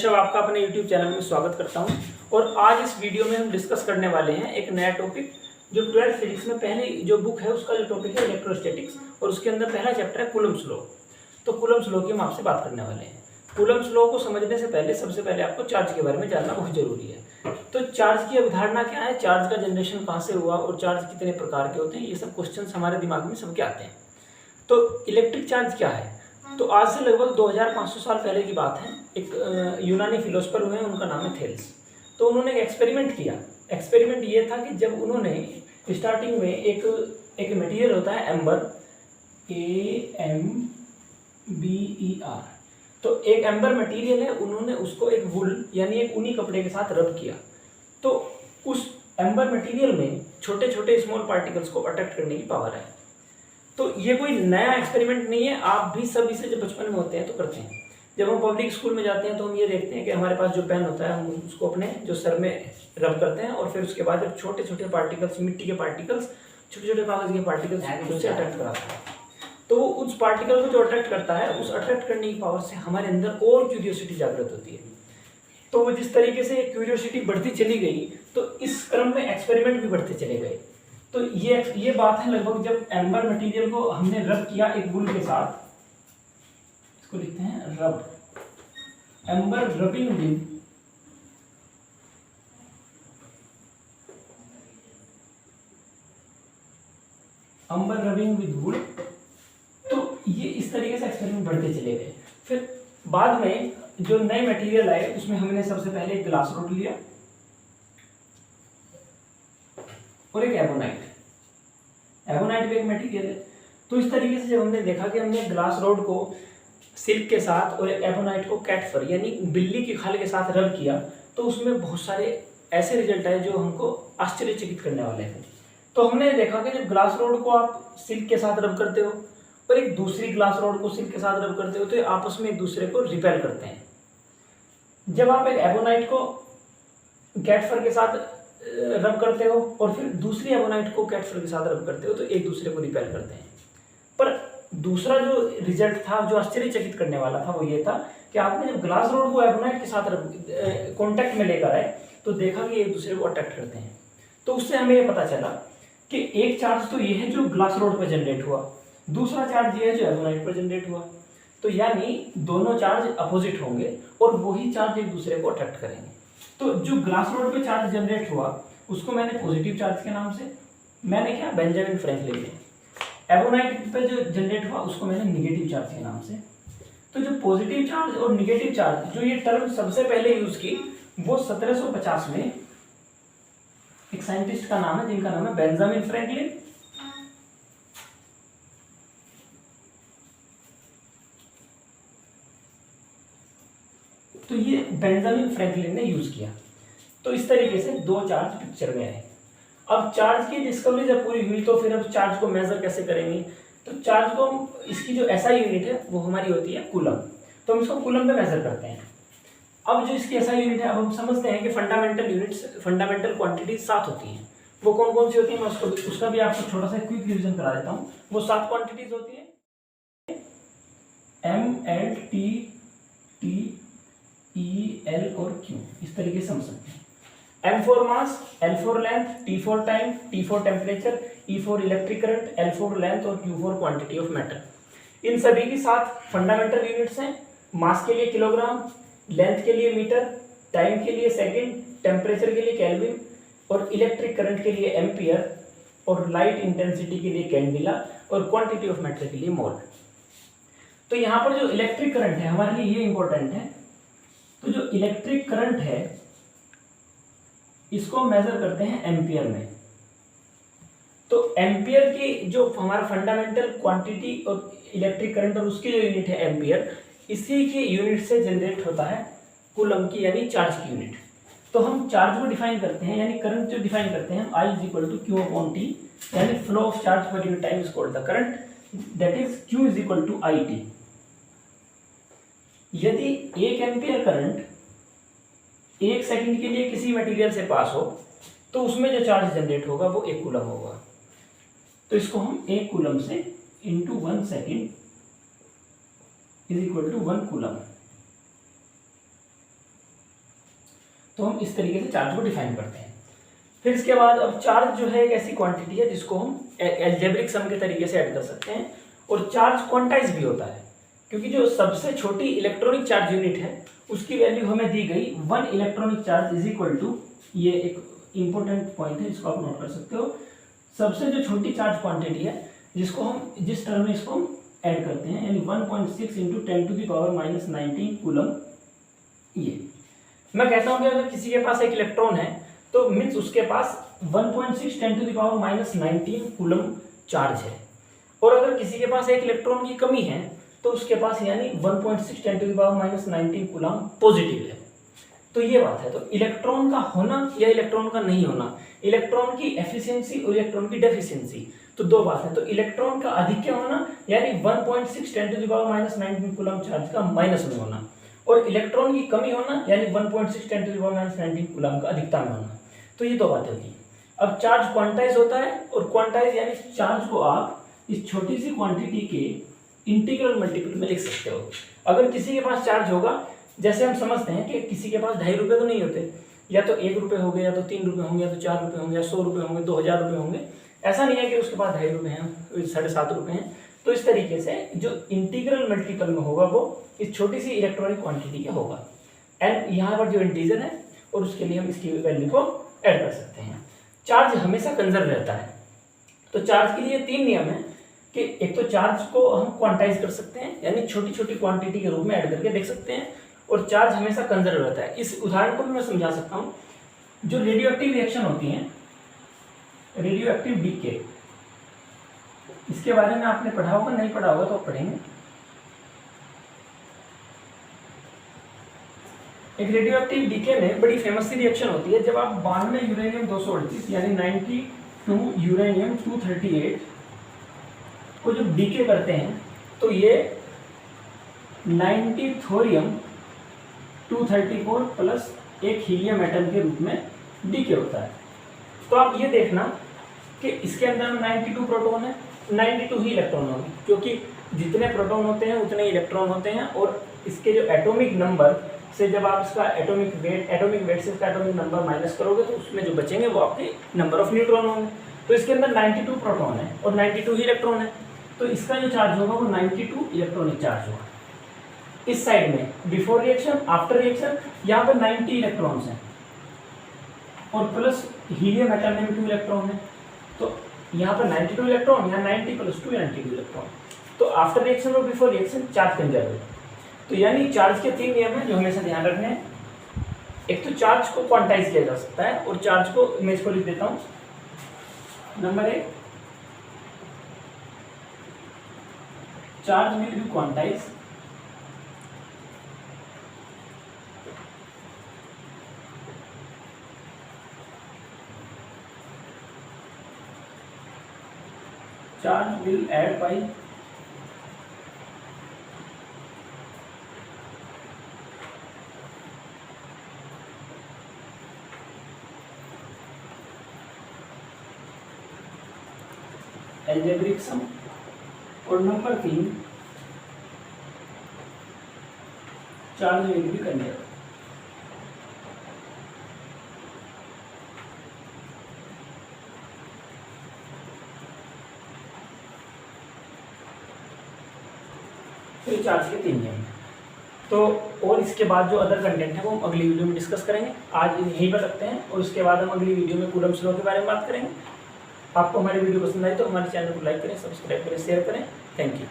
ऋषभ आपका अपने YouTube channel में स्वागत करता हूं और आज इस वीडियो में हम डिस्कस करने वाले हैं एक नया टॉपिक जो 12th फिजिक्स में पहली जो बुक है उसका जो टॉपिक है इलेक्ट्रोस्टैटिक्स और उसके अंदर पहला चैप्टर है कूलम्ब्स लॉ। तो कूलम्ब्स लॉ की हम आपसे बात करने वाले हैं। कूलम्ब्स लॉ को समझने से पहले सबसे पहले आपको चार्ज के बारे में जानना बहुत जरूरी है। तो चार्ज की अवधारणा क्या है, चार्ज का जनरेशन कहाँ से हुआ और चार्ज कितने प्रकार के होते हैं, ये सब क्वेश्चन हमारे दिमाग में सबके आते हैं। तो इलेक्ट्रिक चार्ज क्या है, तो आज से लगभग 2500 साल पहले की बात है। एक यूनानी फिलोसफर हुए हैं, उनका नाम है थेल्स। तो उन्होंने एक एक्सपेरिमेंट किया। एक्सपेरिमेंट ये था कि जब उन्होंने स्टार्टिंग में एक मटेरियल होता है एम्बर, AMBER। तो एक एम्बर मटेरियल है, उन्होंने उसको एक वुल यानी एक ऊनी कपड़े के साथ रब किया। तो उस एम्बर मटेरियल में छोटे छोटे स्मॉल पार्टिकल्स को अट्रैक्ट करने की पावर है। तो ये कोई नया एक्सपेरिमेंट नहीं है, आप भी सब इसे जब बचपन में होते हैं तो करते हैं। जब हम पब्लिक स्कूल में जाते हैं तो हम ये देखते हैं कि हमारे पास जो पेन होता है हम उसको अपने जो सर में रब करते हैं और फिर उसके बाद जब छोटे छोटे पार्टिकल्स, मिट्टी के पार्टिकल्स, छोटे छोटे कागज के पार्टिकल्स उससे अट्रैक्ट कराता है। तो वो उस पार्टिकल को जो अट्रैक्ट करता है, उस अट्रैक्ट करने की पावर से हमारे अंदर और क्यूरियोसिटी जागृत होती है। तो वो जिस तरीके से क्यूरियोसिटी बढ़ती चली गई तो इस क्रम में एक्सपेरिमेंट भी बढ़ते चले गए। तो ये बात है लगभग जब एम्बर मटेरियल को हमने रब किया एक वुल के साथ, इसको लिखते हैं रब, एम्बर रबिंग विद वुल। तो ये इस तरीके से एक्सपेरिमेंट बढ़ते चले गए। फिर बाद में जो नए मटेरियल आए उसमें हमने सबसे पहले एक ग्लास रोड लिया और एक एबोनाइट भी एक मटेरियल है। तो इस तरीके से जब हमने देखा कि हमने ग्लास रोड को सिल्क के साथ और एबोनाइट को कैट फर यानी बिल्ली की खाल के साथ रब किया, तो उसमें बहुत सारे ऐसे रिजल्ट आए जो हमको आश्चर्यचकित करने वाले थे। तो हमने देखा कि जब ग्लास रोड को आप सिल्क के साथ रब करते हो और एक दूसरी ग्लास रोड को सिल्क के साथ रब करते हो तो ये आपस में एक दूसरे को रिपेल करते हैं। जब आप एक एबोनाइट को कैट फर के साथ रब करते हो और फिर दूसरी एबोनाइट को कैट फर के साथ रब करते हो तो एक दूसरे को रिपेल करते हैं। पर दूसरा जो रिजल्ट था जो आश्चर्यचकित करने वाला था वो ये था कि आपने जब ग्लास रोड को एबोनाइट के साथ कांटेक्ट में लेकर आए तो देखा कि एक दूसरे को अट्रैक्ट करते हैं। तो उससे हमें ये पता चला कि एक चार्ज तो ये है जो ग्लास रोड पर जनरेट हुआ, दूसरा चार्ज ये है जो एबोनाइट पर जनरेट हुआ। तो यानी दोनों चार्ज अपोजिट होंगे और वही चार्ज एक दूसरे को अट्रैक्ट करेंगे। तो जो ग्लास रोड पे चार्ज जनरेट हुआ उसको मैंने पॉजिटिव चार्ज के नाम से, मैंने क्या बेंजामिन फ्रैंकलिन ने। एबोनाइट पे जो जनरेट हुआ उसको मैंने नेगेटिव चार्ज के नाम से। तो जो पॉजिटिव चार्ज और नेगेटिव चार्ज जो ये टर्म सबसे पहले यूज की वो 1750 में एक साइंटिस्ट का नाम है जिनका नाम है बेंजामिन फ्रैंकलिन। तो ये बेंजामिन फ्रैंकलिन ने यूज किया। तो इस तरीके से दो चार्ज पिक्चर में आए। अब चार्ज की डिस्कवरी जब पूरी हुई तो फिर अब चार्ज को मेजर कैसे करेंगे, तो चार्ज को इसकी जो एसआई यूनिट है वो हमारी होती है कूलम। तो हम इसको कूलम पे मेजर करते हैं। अब जो इसकी एसआई यूनिट है, अब हम समझते हैं कि फंडामेंटल यूनिट्स, फंडामेंटल क्वांटिटी 7 होती हैं। वो कौन कौन सी होती है, मैं उसका भी आपको छोटा सा क्विक रिविजन करा देता हूँ। वो 7 क्वांटिटीज होती है, एम, एल, टी, ई, एल और क्यू। इस तरीके से समझ सकते हैं। M for mass, L for length, T for time, T for temperature, E for electric current, L for length और Q for quantity of matter। इन सभी की 7 फंडामेंटल यूनिट्स हैं। मास के लिए किलोग्राम, लेंथ के लिए मीटर, टाइम के लिए सेकंड, टेम्परेचर के लिए केल्विन और इलेक्ट्रिक करंट के लिए एम्पियर और लाइट इंटेंसिटी के लिए कैंडिला और क्वांटिटी ऑफ मैटर के लिए मोल। तो यहाँ पर जो इलेक्ट्रिक करंट है हमारे लिए ये इंपॉर्टेंट है। तो जो इलेक्ट्रिक करंट है इसको मेजर करते हैं एम्पियर में। तो एम्पियर की जो हमारा फंडामेंटल क्वांटिटी और इलेक्ट्रिक करंट और उसकी जो यूनिट है एम्पियर, इसी की यूनिट से जनरेट होता है कूलम की यानी चार्ज की यूनिट। तो हम चार्ज को डिफाइन करते हैं यानी करंट जो डिफाइन करते हैं I = Q/T यानी flow of charge per unit time is called the current, that is Q = IT। यदि 1 एम्पियर करंट 1 सेकंड के लिए किसी मटेरियल से पास हो तो उसमें जो चार्ज जनरेट होगा वो 1 कूलम होगा। तो इसको हम 1 कूलम से into 1 second is equal to 1 coulomb. तो हम इस तरीके से चार्ज को डिफाइन करते हैं। फिर इसके बाद अब चार्ज जो है एक ऐसी क्वांटिटी है जिसको हम एल्जेब्रिक सम के तरीके से ऐड कर सकते हैं, और चार्ज क्वांटाइज भी होता है, क्योंकि जो सबसे छोटी इलेक्ट्रॉनिक चार्ज यूनिट है उसकी वैल्यू हमें दी गई 1 electronic charge is equal to, ये एक इंपॉर्टेंट पॉइंट है जिसको आप नोट कर सकते हो, सबसे जो छोटी चार्ज क्वांटिटी है जिसको हम जिस टर्म में इसको हम ऐड करते हैं, यानी 1.6 इंटू 10⁻⁻19 कूलम। ये मैं कहता हूं कि अगर किसी के पास एक इलेक्ट्रॉन है तो मीन्स उसके पास 1.6 10⁻⁻19 कूलम चार्ज है, और अगर किसी के पास एक इलेक्ट्रॉन की कमी है तो उसके पास यानी 1.6 10⁻⁻19 कूलम पॉजिटिव है। तो ये बात है। तो इलेक्ट्रॉन का होना या इलेक्ट्रॉन का नहीं होना, इलेक्ट्रॉन की एफिशिएंसी और इलेक्ट्रॉन की डेफिशिएंसी, तो दो बात है। तो इलेक्ट्रॉन का अधिक होना यानी 1.6 10⁻⁻19 कूलम चार्ज का माइनस में होना, और इलेक्ट्रॉन की कमी होना यानी 1.6 10⁻⁻19 कूलम का अधिकता में होना। तो ये दो बातें होती हैं। अब चार्ज क्वांटाइज होता है, और क्वांटाइज यानी चार्ज को आप इस छोटी सी क्वांटिटी के इंटीग्रल मल्टीपल में लिख सकते हो। अगर किसी के पास चार्ज होगा, जैसे हम समझते हैं कि किसी के पास 2.5 रुपये तो नहीं होते, या तो 1 रुपये हो गए, या तो 3 रुपये होंगे, या तो 4 रुपये होंगे, या 100 रुपये होंगे, 2000 रुपये होंगे। ऐसा नहीं है कि उसके पास 2.5 रुपये हैं, 7.5 रुपये हैं। तो इस तरीके से जो इंटीग्रल मल्टीपल में होगा वो इस छोटी सी इलेक्ट्रॉनिक क्वांटिटी का होगा, एंड यहाँ पर जो इंटीजर है और उसके लिए हम इसकी वैल्यू को ऐड कर सकते हैं। चार्ज हमेशा कंजर्व रहता है। तो चार्ज के लिए 3 नियम है कि एक तो चार्ज को हम क्वांटाइज कर सकते हैं, यानी छोटी छोटी क्वांटिटी के रूप में ऐड करके देख सकते हैं, और चार्ज हमेशा कंजर्व रहता है। इस उदाहरण को भी मैं समझा सकता हूँ। जो रेडियोएक्टिव रिएक्शन होती हैं, रेडियोएक्टिव डीके, इसके बारे में आपने पढ़ा होगा, नहीं पढ़ा होगा तो आप पढ़ेंगे। एक रेडियोएक्टिव डीके में बड़ी फेमस सी रिएक्शन होती है, जब आप 92 यूरेनियम 238 यानी 92 यूरेनियम 238 को जब डीके करते हैं तो ये 90 थोरियम 234 प्लस एक हीलियम एटम के रूप में डीके होता है। तो आप ये देखना कि इसके अंदर 92 प्रोटॉन है, 92 ही इलेक्ट्रॉन होंगे, क्योंकि जितने प्रोटॉन होते हैं उतने इलेक्ट्रॉन होते हैं, और इसके जो एटॉमिक नंबर से जब आप इसका एटॉमिक वेट से इसका एटॉमिक नंबर माइनस करोगे तो उसमें जो बचेंगे वो आपके नंबर ऑफ न्यूट्रॉन होंगे। तो इसके अंदर 92 प्रोटॉन है और 92 ही इलेक्ट्रॉन है, तो इसका जो चार्ज होगा वो 92 इलेक्ट्रॉनिक चार्ज होगा। इस साइड में बिफोर रिएक्शन, आफ्टर रिएक्शन, यहाँ पे 90 इलेक्ट्रॉन्स हैं, और प्लस हीलियम एटम में 2 इलेक्ट्रॉन है, तो यहाँ पर 92 इलेक्ट्रॉन, यहाँ 90 प्लस 2 92 इलेक्ट्रॉन। तो आफ्टर रिएक्शन और बिफोर रिएक्शन चार्ज कंजर्व है। तो यानी चार्ज के 3 नियम हैं जो हमेशा ध्यान रखने हैं। एक तो चार्ज को क्वांटाइज किया जा सकता है, और चार्ज को मैं इसको लिख देता हूँ। Number 1, charge will be quantize charge will add by algebraic sum। और number 3, charge will be conserve. तो चार्ज के 3 नियम। तो और इसके बाद जो अदर कंटेंट है वो हम अगली वीडियो में डिस्कस करेंगे। आज यहीं पर रखते हैं, और उसके बाद हम अगली वीडियो में कूलम्ब्स लॉ के बारे में बात करेंगे। आपको हमारी वीडियो पसंद आई तो हमारे चैनल को लाइक करें, सब्सक्राइब करें, शेयर करें। Thank you.